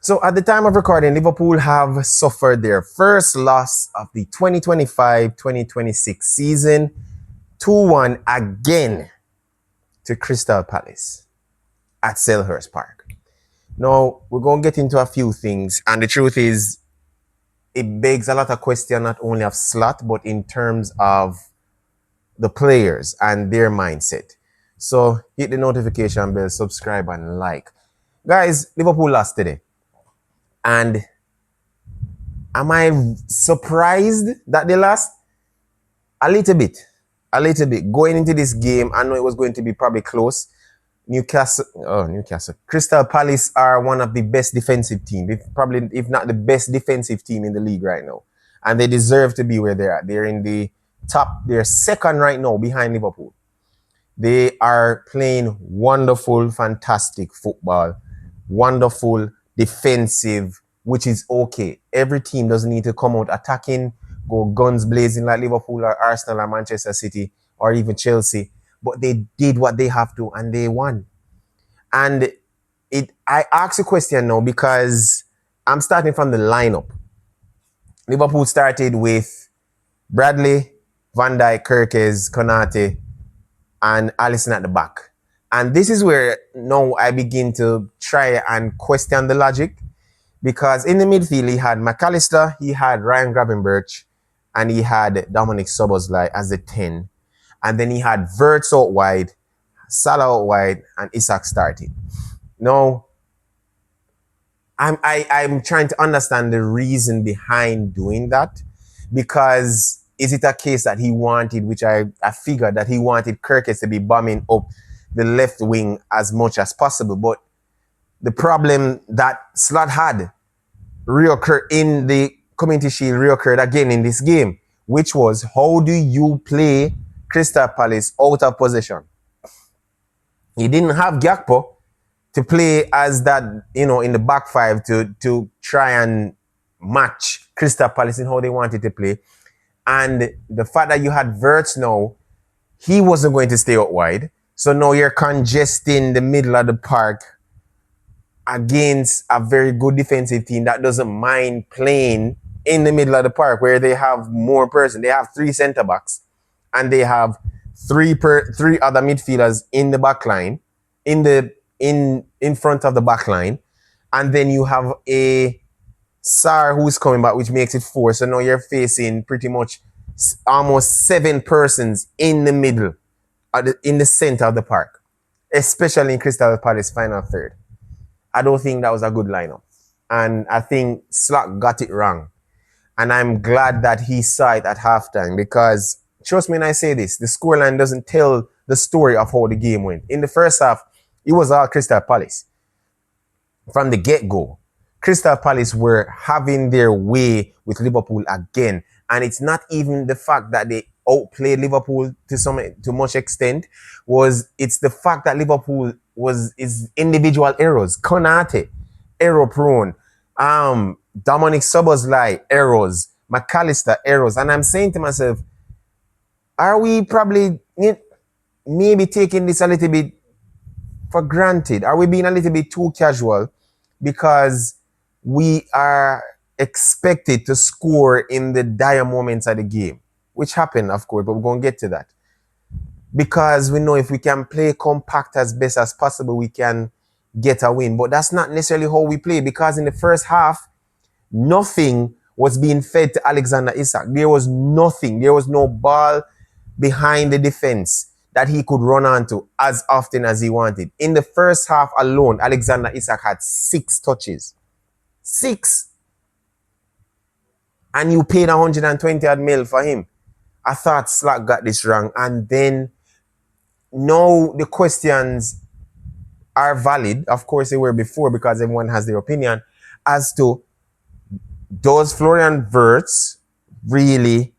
So at the time of recording, Liverpool have suffered their first loss of the 2025-2026 season, 2-1 again to Crystal Palace at Selhurst Park. Now, we're going to get into a few things, and the truth is, it begs a lot of questions not only of Slot, but in terms of the players and their mindset. So hit the notification bell, subscribe, and like. Guys, Liverpool lost today. And am I surprised that they lost? A little bit. A little bit. Going into this game, I know it was going to be probably close. Newcastle. Crystal Palace are one of the best defensive teams, if not the best defensive team in the league right now. And they deserve to be where they're at. They're in the top. They're second right now behind Liverpool. They are playing wonderful, fantastic football. Wonderful, defensive, which is okay. Every team doesn't need to come out attacking, go guns blazing like Liverpool or Arsenal or Manchester City or even Chelsea. But they did what they have to and they won. And I ask a question now because I'm starting from the lineup. Liverpool started with Bradley, Van Dijk, Kirkes, Konate, and Alisson at the back. And this is where now I begin to try and question the logic. Because in the midfield, he had McAllister, he had Ryan Gravenberch, and he had Dominic Szoboszlai as the 10. And then he had Wirtz out wide, Salah out wide, and Isak starting. Now, I'm trying to understand the reason behind doing that. Because is it a case that he wanted, which I figured that he wanted Kirkes to be bombing up the left wing as much as possible. But the problem that Slot had reoccurred in the Community Shield reoccurred again in this game, which was how do you play Crystal Palace out of possession? He didn't have Gakpo to play as that, in the back five to try and match Crystal Palace in how they wanted to play. And the fact that you had Wirtz now, he wasn't going to stay out wide. So now you're congesting the middle of the park against a very good defensive team that doesn't mind playing in the middle of the park where they have more person. They have 3 centre backs and they have three other midfielders in the back line, in front of the back line. And then you have a Sar who's coming back, which makes it 4. So now you're facing pretty much almost 7 persons in the middle, in the center of the park, especially in Crystal Palace final third. I don't think that was a good lineup. And I think Slot got it wrong. And I'm glad that he saw it at halftime because, trust me when I say this, the scoreline doesn't tell the story of how the game went. In the first half, it was all Crystal Palace. From the get-go, Crystal Palace were having their way with Liverpool again. And it's not even the fact that they outplayed Liverpool to much extent. It's the fact that Liverpool is individual errors. Konate, error prone. Dominic Szoboszlai, errors. McAllister, errors. And I'm saying to myself, are we probably maybe taking this a little bit for granted? Are we being a little bit too casual? Because we are expected to score in the dire moments of the game, which happened, of course, but we're going to get to that. Because we know if we can play compact as best as possible, we can get a win. But that's not necessarily how we play, because in the first half, nothing was being fed to Alexander Isak. There was nothing. There was no ball behind the defense that he could run onto as often as he wanted. In the first half alone, Alexander Isak had 6 touches. 6. And you paid 120 odd mil for him. I thought Slot got this wrong. And then now the questions are valid. Of course, they were before because everyone has their opinion as to, does Florian Wirtz really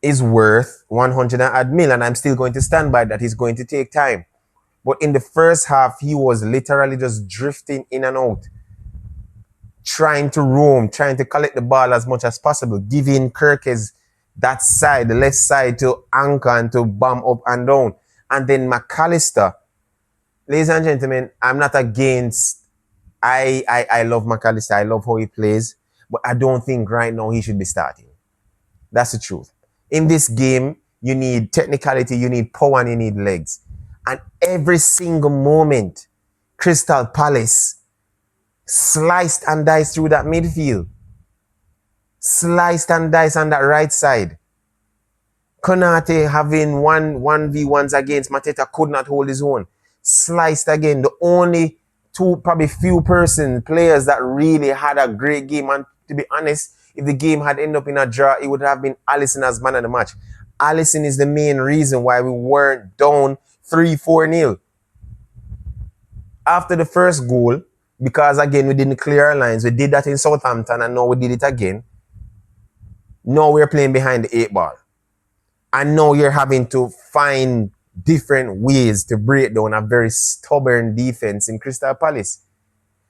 is worth 100 odd mil? And I'm still going to stand by that. He's going to take time. But in the first half, he was literally just drifting in and out, trying to roam, trying to collect the ball as much as possible, giving Kirkes that side, the left side, to anchor and to bomb up and down. And then McAllister, ladies and gentlemen, I'm not against I love McAllister. I love how he plays, but I don't think right now he should be starting. That's the truth. In this game, you need technicality, you need power, and you need legs. And every single moment, Crystal Palace sliced and diced through that midfield. Sliced and diced on that right side. Konate having 1v1s against Mateta could not hold his own. Sliced again. The only two, probably few players that really had a great game. And to be honest, if the game had ended up in a draw, it would have been Alisson as man of the match. Alisson is the main reason why we weren't down 3-4-0. After the first goal, because again, we didn't clear our lines. We did that in Southampton and now we did it again. Now we're playing behind the 8 ball. And now you're having to find different ways to break down a very stubborn defense in Crystal Palace.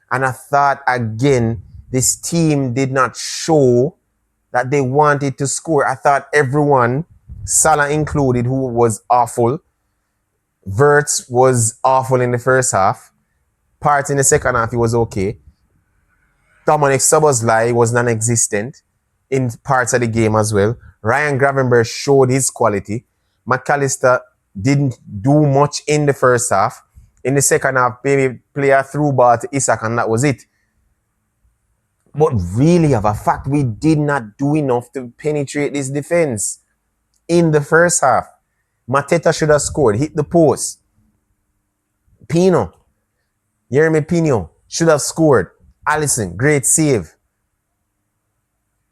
And I thought, again, this team did not show that they wanted to score. I thought everyone, Salah included, who was awful. Wirtz was awful in the first half. Parts in the second half, he was okay. Dominic Szoboszlai was non-existent in parts of the game as well. Ryan Gravenberch showed his quality. McAllister didn't do much in the first half. In the second half, maybe play a through ball to Isak and that was it. But really, of a fact, we did not do enough to penetrate this defense in the first half. Mateta should have scored, hit the post. Yeremy Pino should have scored. Alisson, great save.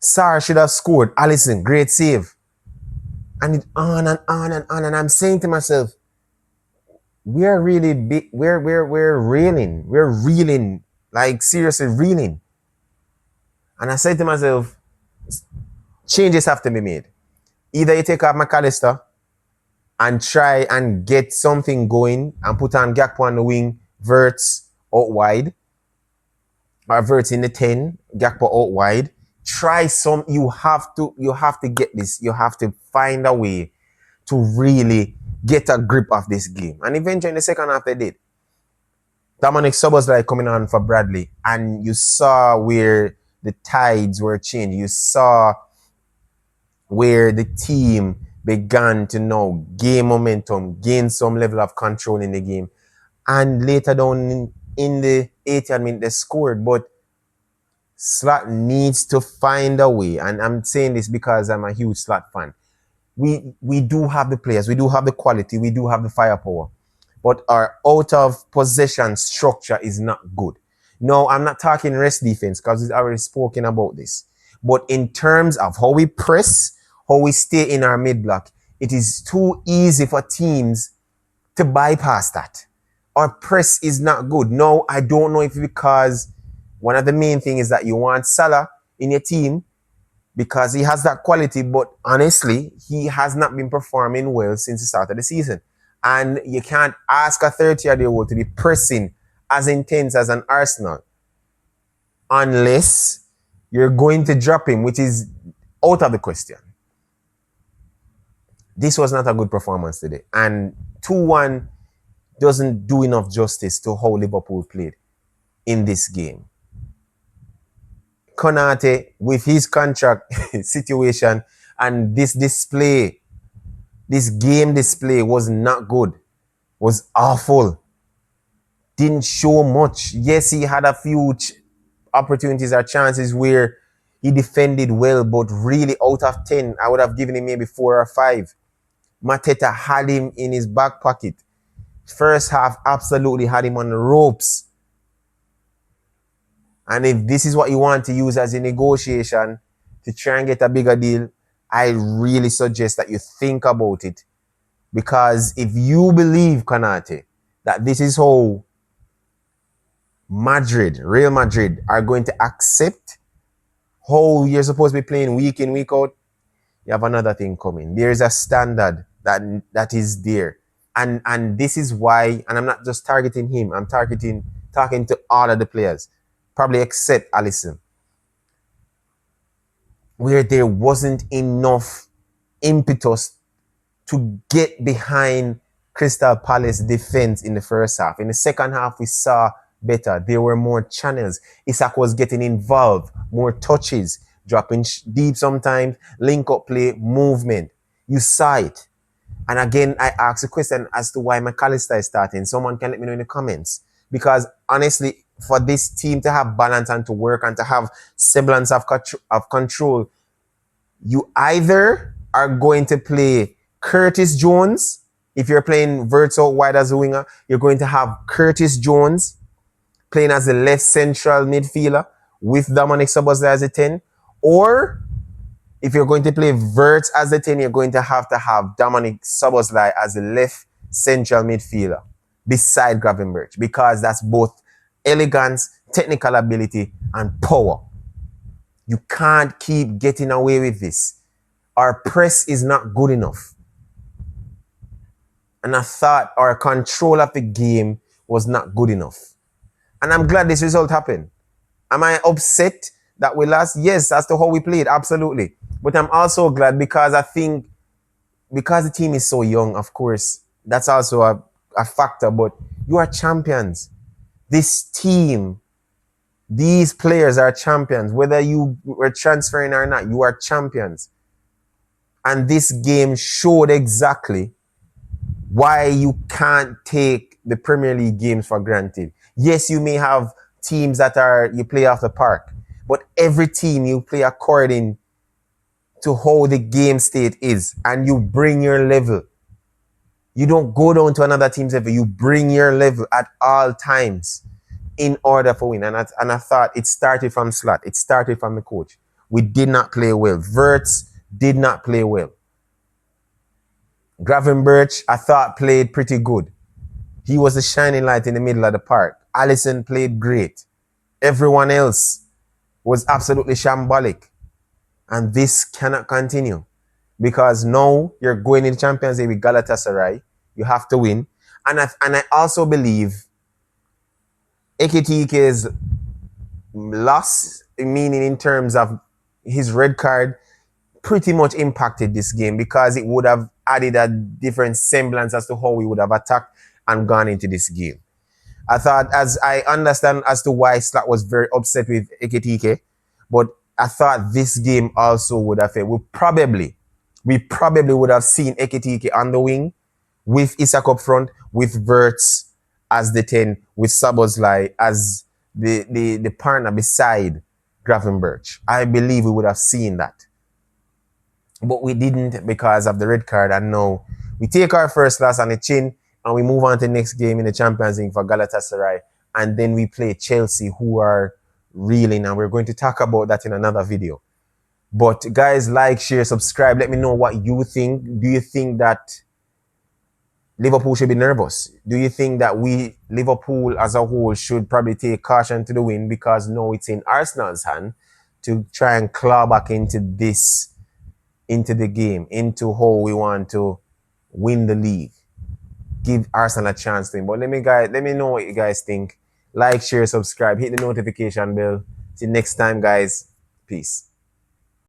Sarr should have scored. Alisson, great save. And it on and on and on. And I'm saying to myself, we're really big. We're reeling. We're reeling. Like seriously reeling. And I said to myself, changes have to be made. Either you take out McAllister and try and get something going and put on Gakpo on the wing, Wirtz out wide, or Wirtz in the 10, Gakpo out wide. Try some. You have to get this. You have to find a way to really get a grip of this game. And eventually in the second half they did. Dominic Szoboszlai coming on for Bradley, and you saw where the tides were changing. You saw where the team began to now gain momentum, gain some level of control in the game. And later down in the 80th minute, they scored. But Slot needs to find a way. And I'm saying this because I'm a huge Slot fan. We do have the players. We do have the quality. We do have the firepower. But our out of possession structure is not good. No, I'm not talking rest defense because we've already spoken about this. But in terms of how we press, how we stay in our mid block, it is too easy for teams to bypass that. Our press is not good. No, I don't know if because one of the main things is that you want Salah in your team because he has that quality, but honestly, he has not been performing well since the start of the season. And you can't ask a 30-year-old to be pressing as intense as an Arsenal unless you're going to drop him, which is out of the question. This was not a good performance today. And 2-1 doesn't do enough justice to how Liverpool played in this game. Konate, with his contract situation and this display, this game display was not good. Was awful. Didn't show much. Yes, he had a few opportunities or chances where he defended well, but really out of 10, I would have given him maybe 4 or 5. Mateta had him in his back pocket. First half, absolutely had him on the ropes. And if this is what you want to use as a negotiation to try and get a bigger deal, I really suggest that you think about it. Because if you believe, Konate, that this is how Real Madrid, are going to accept how you're supposed to be playing week in, week out, you have another thing coming. There is a standard that is there. And this is why, and I'm not just targeting him, I'm talking to all of the players, probably except Alisson, where there wasn't enough impetus to get behind Crystal Palace defense in the first half. In the second half, we saw better. There were more channels. Isak was getting involved, more touches, dropping deep sometimes, link up play, movement. You saw it. And again, I ask a question as to why McAllister is starting. Someone can let me know in the comments. Because honestly, for this team to have balance and to work and to have semblance of control, you either are going to play Curtis Jones. If you're playing Verts out wide as a winger, you're going to have Curtis Jones playing as the left central midfielder with Dominic Szoboszlai as a 10. Or if you're going to play Verts as the 10, you're going to have Dominic Szoboszlai as the left central midfielder beside Gravenberch, because that's both elegance, technical ability, and power. You can't keep getting away with this. Our press is not good enough. And I thought our control of the game was not good enough. And I'm glad this result happened. Am I upset that we lost? Yes, as to how we played, absolutely. But I'm also glad because I think, because the team is so young, of course, that's also a factor. But you are champions. This team, these players are champions. Whether you were transferring or not, you are champions. And this game showed exactly why you can't take the Premier League games for granted. Yes, you may have teams that you play off the park, but every team you play according to how the game state is, and you bring your level. You don't go down to another team's level. You bring your level at all times in order for win. And I thought it started from Slot. It started from the coach. We did not play well. Verts did not play well. Gravenberch, I thought, played pretty good. He was the shining light in the middle of the park. Allison played great. Everyone else was absolutely shambolic. And this cannot continue. Because now you're going in the Champions League with Galatasaray. You have to win. And I also believe Ekitike's loss, meaning in terms of his red card, pretty much impacted this game, because it would have added a different semblance as to how we would have attacked and gone into this game. I thought, as I understand as to why Slot was very upset with Ekitike, but I thought this game also would have failed. We probably would have seen Ekitike on the wing, with Isak up front, with Verts as the 10, with Szoboszlai as the partner beside Gravenberch. I believe we would have seen that. But we didn't because of the red card, and now we take our first loss on the chin and we move on to the next game in the Champions League for Galatasaray, and then we play Chelsea, who are reeling, and we're going to talk about that in another video. But guys, like, share, subscribe. Let me know what you think. Do you think that Liverpool should be nervous? Do you think that Liverpool as a whole, should probably take caution to the wind, because now it's in Arsenal's hand to try and claw back into the game, into how we want to win the league, give Arsenal a chance to win? But let me know what you guys think. Like, share, subscribe, hit the notification bell. Till next time, guys. Peace.